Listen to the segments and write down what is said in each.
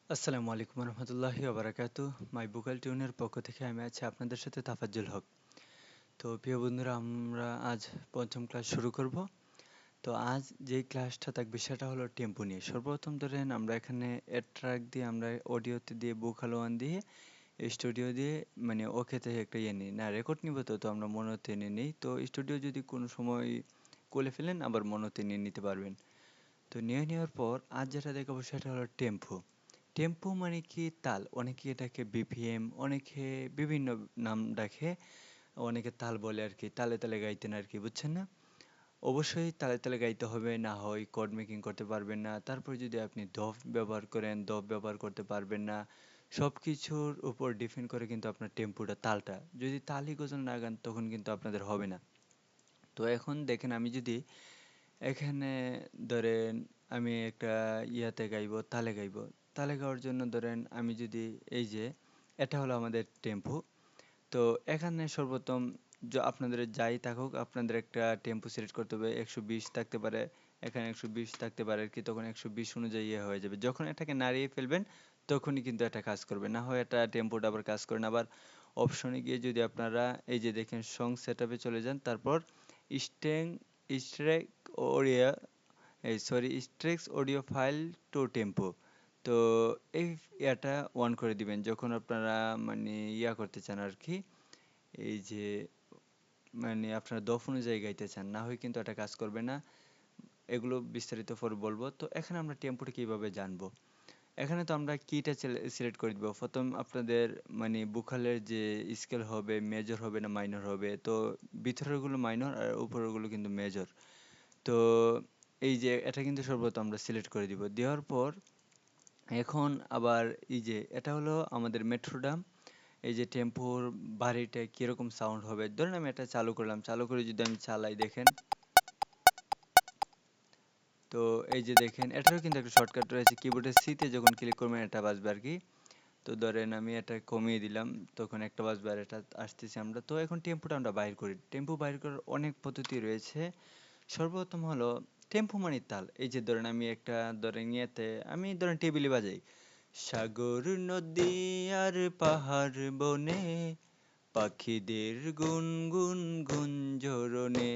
আসসালামু আলাইকুম রহমতুল্লাহি ওবারাকাতু। মাই বুকাল টিউনের পক্ষ থেকে আমি আছি আপনাদের সাথে তাফাজ্জুল হক। তো প্রিয় বন্ধুরা, আমরা আজ পঞ্চম ক্লাস শুরু করব। তো আজ যে ক্লাসটা থাকবে সেটা হলো টেম্পো নিয়ে। সর্বপ্রথম ধরেন আমরা এখানে এড ট্র্যাক দিয়ে আমরা অডিওতে দিয়ে বুকালো ওয়ান দিয়ে স্টুডিও দিয়ে মানে ওকে থেকে একটা ইয়ে নিই না, রেকর্ড নিব। তো আমরা মনোতে নিয়ে নিই। তো স্টুডিও যদি কোনো সময় খুলে ফেলেন আবার মনোতে নিয়ে নিতে পারবেন। তো নিয়ে নেওয়ার পর আজ যেটা দেখাবো সেটা হলো টেম্পো। টেম্পো মানে কি তাল, অনেকে এটাকে বিপিএম, অনেকে বিভিন্ন নাম ডাকে, অনেকে তাল বলে আর কি, তালে তালে গাইতেন আর কি, বুঝছেন না? অবশ্যই তালে তালে গাইতে হবে, না হয় কর্ড মেকিং করতে পারবেন না। তারপর যদি আপনি দফ ব্যবহার করেন, দফ ব্যবহার করতে পারবেন না। সব কিছুর উপর ডিপেন্ড করে কিন্তু আপনার টেম্পোটা, তালটা যদি তালই গজল না গান তখন কিন্তু আপনাদের হবে না। তো এখন দেখেন, আমি যদি এখানে ধরেন আমি একটা ইয়াতে গাইবো, তালে গাইবো। তালে গাওয়ার জন্য ধরেন আমি যদি এই যে এটা হলো আমাদের টেম্পো। তো এখানে সর্বপ্রথম আপনাদের যাই থাকুক আপনাদের একটা টেম্পো সিলেক্ট করতে হবে। 120 থাকতে পারে, এখানে 120 থাকতে পারে আর কি, তখন 120 অনুযায়ী ইয়ে হয়ে যাবে। যখন এটাকে নাড়িয়ে ফেলবেন তখনই কিন্তু এটা কাজ করবে, না হয় এটা টেম্পোটা আবার কাজ করে না। আবার অপশনে গিয়ে যদি আপনারা এই যে দেখেন সং সেটআপে চলে যান, তারপর স্টেং স্ট্রেক অডিও, এই সরি স্ট্রেক্স অডিও ফাইল টু টেম্পো। তো এই ইয়াটা অন করে দিবেন যখন আপনারা মানে ইয়া করতে চান আর কি, এই যে মানে আপনারা দফ অনুযায়ী গাইতে চান, না হয় কিন্তু এটা কাজ করবে না। এগুলো বিস্তারিত পরে বলবো। তো এখানে আমরা টেম্পোটা কিভাবে জানবো, এখানে তো আমরা কিটা সিলেক্ট করে দিব। প্রথম আপনাদের মানে ভোকালের যে স্কেল হবে, মেজর হবে না মাইনর হবে। তো ভিতরের গুলো মাইনর আর উপরের গুলো কিন্তু মেজর। তো এই যে এটা কিন্তু সর্বপ্রথম আমরা সিলেক্ট করে দিব, দেওয়ার পর এখন আবার এই যে এটা হলো আমাদের মেট্রোডাম। এই যে টেম্পোর বাড়িটা কিরকম সাউন্ড হবে, ধরেন আমি এটা চালু করলাম, চালু করে যদি আমি চালাই দেখেন, তো এই যে দেখেন এটারও কিন্তু একটা শর্টকাট রয়েছে, কিবোর্ডের সিতে যখন ক্লিক করবেন এটা বাজবে আর কি। তো ধরেন আমি এটা কমিয়ে দিলাম, তখন একটা বাজবে আর এটা আসতেছি আমরা। তো এখন টেম্পোটা আমরা বাইর করি। টেম্পো বাইর করার অনেক পদ্ধতি রয়েছে। সর্বপ্রথম হলো টেম্পো মানে তাল। এই যে ধরেন আমি একটা ধরেন ইয়েতে আমি ধরেন টেবিলে বাজাই, সাগর নদী আর পাহাড় বনে পাখিদের গুনগুন গুঞ্জরণে।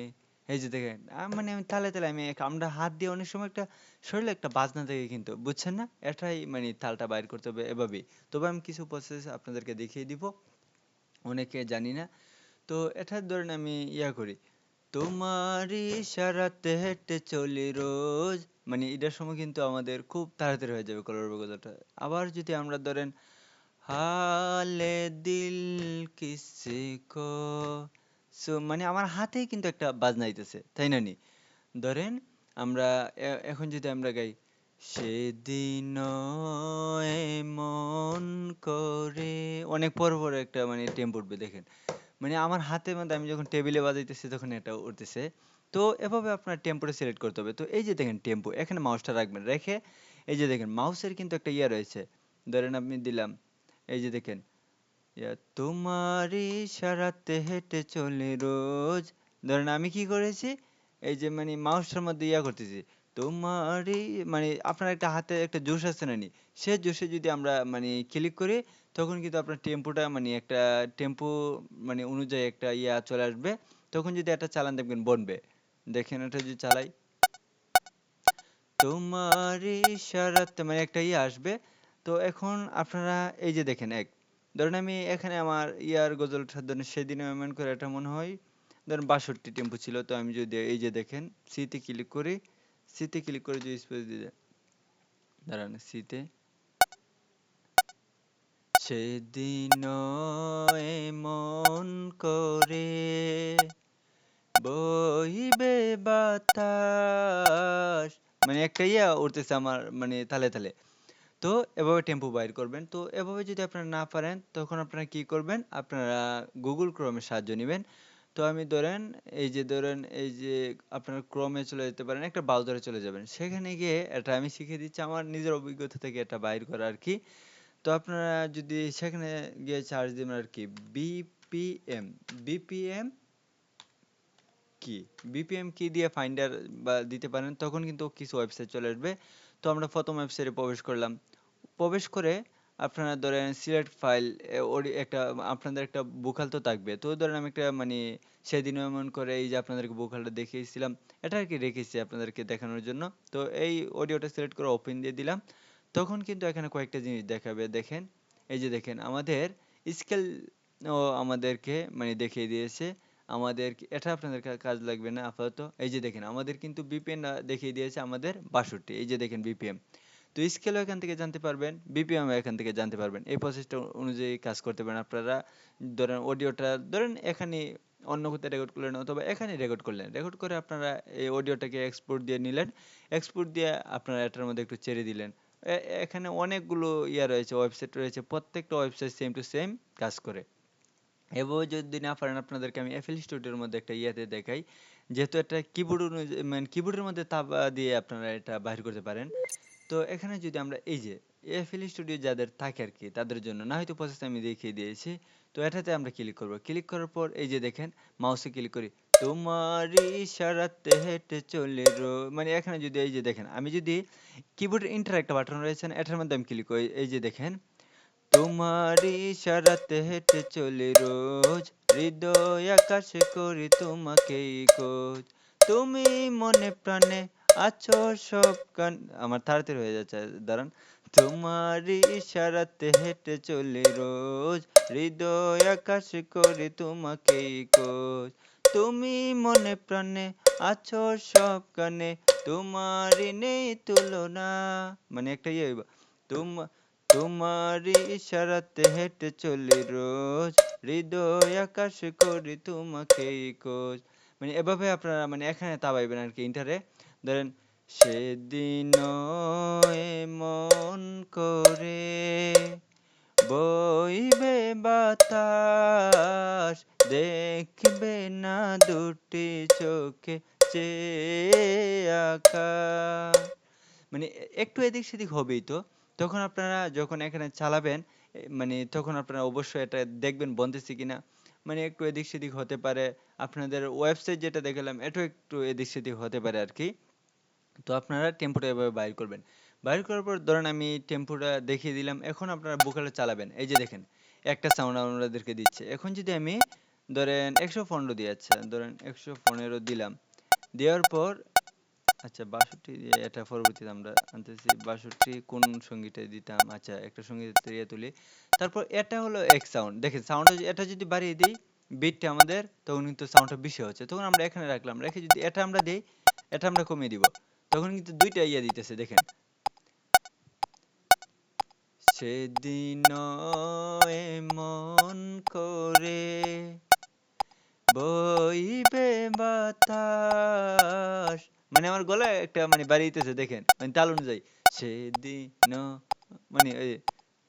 এই যে দেখেন মানে আমি তালে তালে আমি আমরা হাত দিয়ে অনেক সময় একটা শরীরে একটা বাজনা থাকে কিন্তু, বুঝছেন না? এটাই মানে তালটা বাইর করতে হবে এভাবেই। তবে আমি কিছু প্রসেস আপনাদেরকে দেখিয়ে দিব, অনেকে জানি না। তো এটা ধরেন আমি ইয়া করি, তোমার ইশারাতে হেঁটে চলি রোজ, মানে এটার সময় কিন্তু আমাদের খুব তাড়াতাড়ি হয়ে যাবে কলরব গজাটা। আবার যদি আমরা ধরেন হালে দিল কিসি কো, সো মানে আমার হাতেই কিন্তু একটা বাজনা আইতেছে, তাই না নি? ধরেন আমরা এখন যদি আমরা গাই, সেদিনও এমন করে, অনেক পর পর একটা মানে টেম্পো উঠবে দেখেন। মানে আমার হাতের মধ্যে আমি যখন টেবিলে বাজাইতেছি তখন এটা উঠতেছে। তো এভাবে আপনার টেম্পোটা সিলেক্ট করতে হবে। তো এই যে দেখেন টেম্পো, এখানে মাউসটা রাখবেন, রেখে এই যে দেখেন মাউসের কিন্তু একটা ইয়া রয়েছে। ধরেন আপনি দিলাম, এই যে দেখেন ইয়া তোমার ইশারাতে হেঁটে চলে রোজ। ধরেন আমি কি করেছি, এই যে মানে মাউসটার মধ্যে ইয়া করতেছি, তোমারই মানে আপনার একটা হাতে একটা জোশ আছে না নি, সে জোশে যদি আমরা মানে ক্লিক করি তখন কিন্তু আপনার টেম্পোটা মানে একটা টেম্পো মানে অনুযায়ী একটা ইয়া চলে আসবে। তখন যদি একটা চালান দেখবেন বনবে, দেখেন এটা যদি চালাই, তোমার ইশারাতে মানে একটা ইয়ে আসবে। তো এখন আপনারা এই যে দেখেন ধরেন আমি এখানে আমার ইয়ার গজলটা ধরেন সেদিন এমন করে, এটা মনে হয় ধরেন 62 টেম্পো ছিল। তো আমি যদি এই যে দেখেন সিতে ক্লিক করি, সিতে ক্লিক করে যদি স্পেস দিয়ে দেন, দাঁড়ান সিতে, সেদিনও এমন করে বহিবে বাতাস, মানে একটা ইয়া উঠতেছে আমার মানে তালে তালে। তো এভাবে টেম্পো বাইর করবেন। তো এভাবে যদি আপনারা না পারেন তখন আপনারা কি করবেন, আপনারা গুগল ক্রোমের সাহায্য নেবেন। তো আমি ধরেন এই যে ধরেন এই যে আপনারা ক্রোমে চলে যেতে পারেন, একটা ব্রাউজারে চলে যাবেন, সেখানে গিয়ে এটা আমি শিখিয়ে দিচ্ছি আমার নিজের অভিজ্ঞতা থেকে এটা বাইর করা আর কি। তো আপনারা যদি সেখানে গিয়ে সার্চ দিবেন আর কি, বিপিএম, বিপিএম কি, বিপিএম কি দিয়ে ফাইন্ডার বা দিতে পারেন, তখন কিন্তু কিছু ওয়েবসাইট চলে আসবে। তো আমরা প্রথম ওয়েবসাইটে প্রবেশ করলাম, প্রবেশ করে আপনারা ধরেন সিলেক্ট ফাইল একটা আপনাদের একটা ভোকাল তো থাকবে। তো ধরেন আমি একটা মানে সেদিনও এমন করে এই যে আপনাদেরকে ভোকালটা দেখিয়েছিলাম। এটা আরকি রেখেছি আপনাদেরকে দেখানোর জন্য। তো এই অডিওটা সিলেক্ট করে ওপেন দিয়ে দিলাম। তখন কিন্তু এখানে কয়েকটা জিনিস দেখাবে দেখেন। এই যে দেখেন আমাদের স্কেল ও আমাদেরকে মানে দেখিয়ে দিয়েছে। আমাদের এটা আপনাদের কাজ লাগবে না আপাতত। এই যে দেখেন আমাদের কিন্তু বিপিএন দেখিয়ে দিয়েছে আমাদের ৬২। এই যে দেখেন বিপিএম। তো স্কেলও এখান থেকে জানতে পারবেন, বিপিএমও এখান থেকে জানতে পারবেন। এই প্রসেসটা অনুযায়ী কাজ করতে পারেন আপনারা। ধরেন অডিওটা ধরেন এখানে অন্য কোথাও রেকর্ড করলেন অথবা এখানে রেকর্ড করলেন। রেকর্ড করে আপনারা এই অডিওটাকে এক্সপোর্ট দিয়ে নিলেন। এক্সপোর্ট দিয়ে আপনারা এটার মধ্যে একটু ছেড়ে দিলেন। এখানে অনেকগুলো রয়েছে, ওয়েবসাইট রয়েছে। প্রত্যেকটা ওয়েবসাইট সেম টু সেম কাজ করে। এভাবে যদি না পারেন আপনাদেরকে আমি এফএল স্টুডিওর মধ্যে একটা দেখাই। যেহেতু এটা কিবোর্ড অনুযায়ী মানে কিবোর্ডের মধ্যে তাপ দিয়ে আপনারা এটা বাহির করতে পারেন। তো এখানে যদি আমরা এই যে এফএল স্টুডিও যাদের থাকে আরকি তাদের জন্য না হয়তো প্রসেস আমি দেখিয়ে দিয়েছি। তো এটাতে আমরা ক্লিক করব। ক্লিক করার পর এই যে দেখেন মাউসে ক্লিক করি। তোমার ইশারাতে হেঁটে চলে মানে এখানে যদি এই যে দেখেন আমি যদি কিবোর্ডের ইন্টার একটা বাটন রয়েছে না এটার মধ্যে আমি ক্লিক করি। এই যে দেখেন তোমার ইশারাতে হেঁটে চলি রোজ হৃদয় আকাশে করি তোমাকেই খোঁজ তুমি মনে প্রাণে আছো সব কান আমার তাড়াতাড়ি হয়ে যাচ্ছে দাঁড়ান তোমার ইশারাতে হেঁটে চলি রোজ হৃদয় আকাশে করি তোমাকেই খোঁজ তুমি মনে প্রাণে আছো সব কানে তোমারই নেই তুলনা মানে একটা হইব তোমার তোমারই ইশারাতে হেঁটে চলি রোজ হৃদয় আকাশে করি তোমাকেই খোঁজ মানে এভাবে আপনারা মানে এখানে তাবাইবেন আর কি ইন্টারে ধরেন সেদিন এমন করে বইবে বাতাস দেখবে না দুটি চোখে চেয়ে আকাশ মানে একটু এদিক সেদিক হবেই তো তখন আপনারা যখন এখানে চালাবেন মানে তখন আপনারা অবশ্যই এটা দেখবেন বলতেছি কিনা মানে একটু এদিক সেদিক হতে পারে আপনাদের ওয়েবসাইট যেটা দেখালাম এটাও একটু এদিক সেদিক হতে পারে আর কি তো আপনারা টেম্পোটা এভাবে বাইর করবেন বাইর করার পর ধরেন আমি টেম্পোটা দেখিয়ে দিলাম এখন আপনারা ভোকালে চালাবেন এই যে দেখেন একটা সাউন্ড আমাদেরকে দিচ্ছে এখন যদি আমি ধরেন ১১৫ দিয়ে আচ্ছা ধরেন ১১৫ দিলাম দেওয়ার পর আচ্ছা ৬২ এটা পরবর্তীতে আমরা আনতেছি ৬২ কোন সঙ্গীতে দিতাম আচ্ছা একটা সঙ্গীতের তুলি তারপর এটা হলো এক সাউন্ড দেখেন সাউন্ড এটা যদি বাড়িয়ে দিই বিটটা আমাদের তখন কিন্তু সাউন্ডটা বেশি হচ্ছে তখন আমরা এখানে রাখলাম রেখে যদি এটা আমরা দেই এটা আমরা কমিয়ে দিব তখন কিন্তু দুইটা দিতেছে দেখেন সেদিন এমন করে বইবে বাতাস মানে আমার গলায় একটা মানে বাড়িতেছে দেখেন মানে তাল অনুযায়ী সেদিন মানে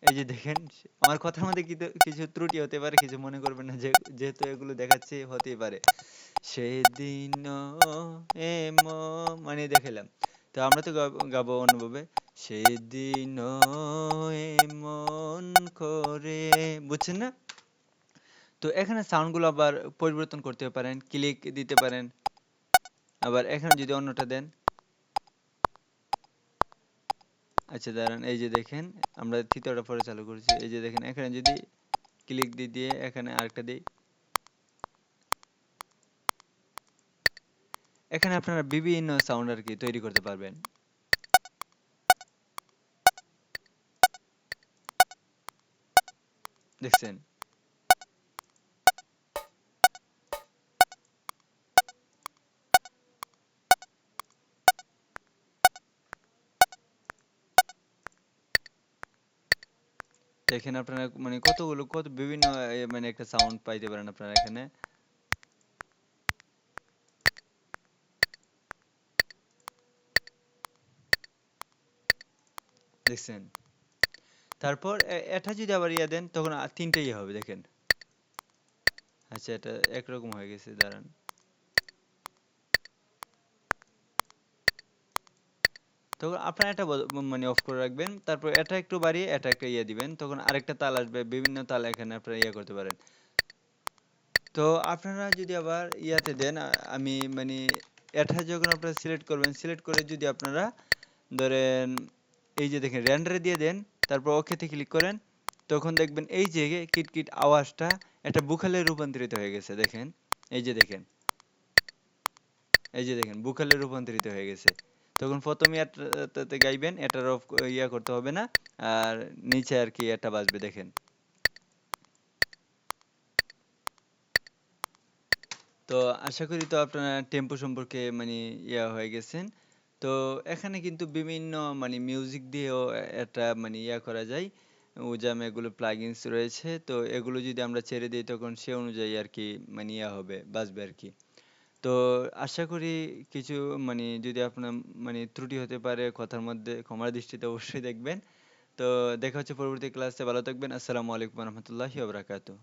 এই যে দেখেন আমার কথার মধ্যে কিছু ত্রুটি হতে পারে কিছু মনে করবেন না যেহেতু এগুলো দেখাচ্ছি হতেই পারে সেদিন মানে দেখালাম তো আমরা তো গাবো অন্যভাবে সেদিন এমন করে বুঝছেন না তো এখানে সাউন্ড গুলো আবার পরিবর্তন করতে পারেন ক্লিক দিতে পারেন আবার এখানে যদি অন্যটা দেন আচ্ছা দাঁড়ান এই যে দেখেন আমরা তৃতীয়টা পরে চালু করেছি এই যে দেখেন এখানে যদি ক্লিক দিয়ে এখানে আরেকটা দিই এখানে আপনারা বিভিন্ন সাউন্ড আর কি তৈরি করতে পারবেন দেখছেন দেখেন আপনারা মানে কতগুলো কত বিভিন্ন মানে একটা সাউন্ড পাইতে পারেন আপনারা এখানে দেখছেন তারপর এটা যদি আবার দেন তখন তিনটে হবে দেখেন আচ্ছা এটা একরকম হয়ে গেছে দাঁড়ান তখন আপনারা এটা মানে অফ করে রাখবেন তারপর এটা একটু বাড়িয়ে এটা একটা দিবেন তখন আরেকটা তাল আসবে বিভিন্ন তাল এখানে আপনারা করতে পারেন তো আপনারা যদি আবার দেন আমি মানে এটা যখন আপনারা সিলেক্ট করবেন সিলেক্ট করে যদি আপনারা ধরেন এই যে দেখেন রেন্ডারে দিয়ে দেন তারপর ওকেতে ক্লিক করেন, তখন দেখবেন এই যে কিটকিট আওয়াজটা একটা ভোকালে রূপান্তরিত হয়ে গেছে দেখেন। এই যে দেখেন, এই যে দেখেন ভোকালে রূপান্তরিত হয়ে গেছে। তখন প্রথমে এটাতে গাইবেন, এটার অফ ইয়া করতে হবে না। আর নিচে আর কি এটা বাজবে দেখেন। তো আশা করি তো আপনারা টেম্পো সম্পর্কে মানে ইয়া হয়ে গেছেন। তো এখানে কিন্তু বিভিন্ন মানে মিউজিক দিয়েও এটা মানে ইয়া করা যায়। ওজাম এগুলো প্লাগইনস রয়েছে। তো এগুলো যদি আমরা ছেড়ে দিই তখন সে অনুযায়ী আর কি মানে ইয়া হবে, বাজবে আর কি। তো আশা করি কিছু মানে যদি আপনার মানে ত্রুটি হতে পারে কথার মধ্যে, ক্ষমার দৃষ্টিতে অবশ্যই দেখবেন। তো দেখা হচ্ছে পরবর্তী ক্লাসে। ভালো থাকবেন। আসসালামু আলাইকুম রহমতুল্লাহি ওয়া বারাকাতুহু।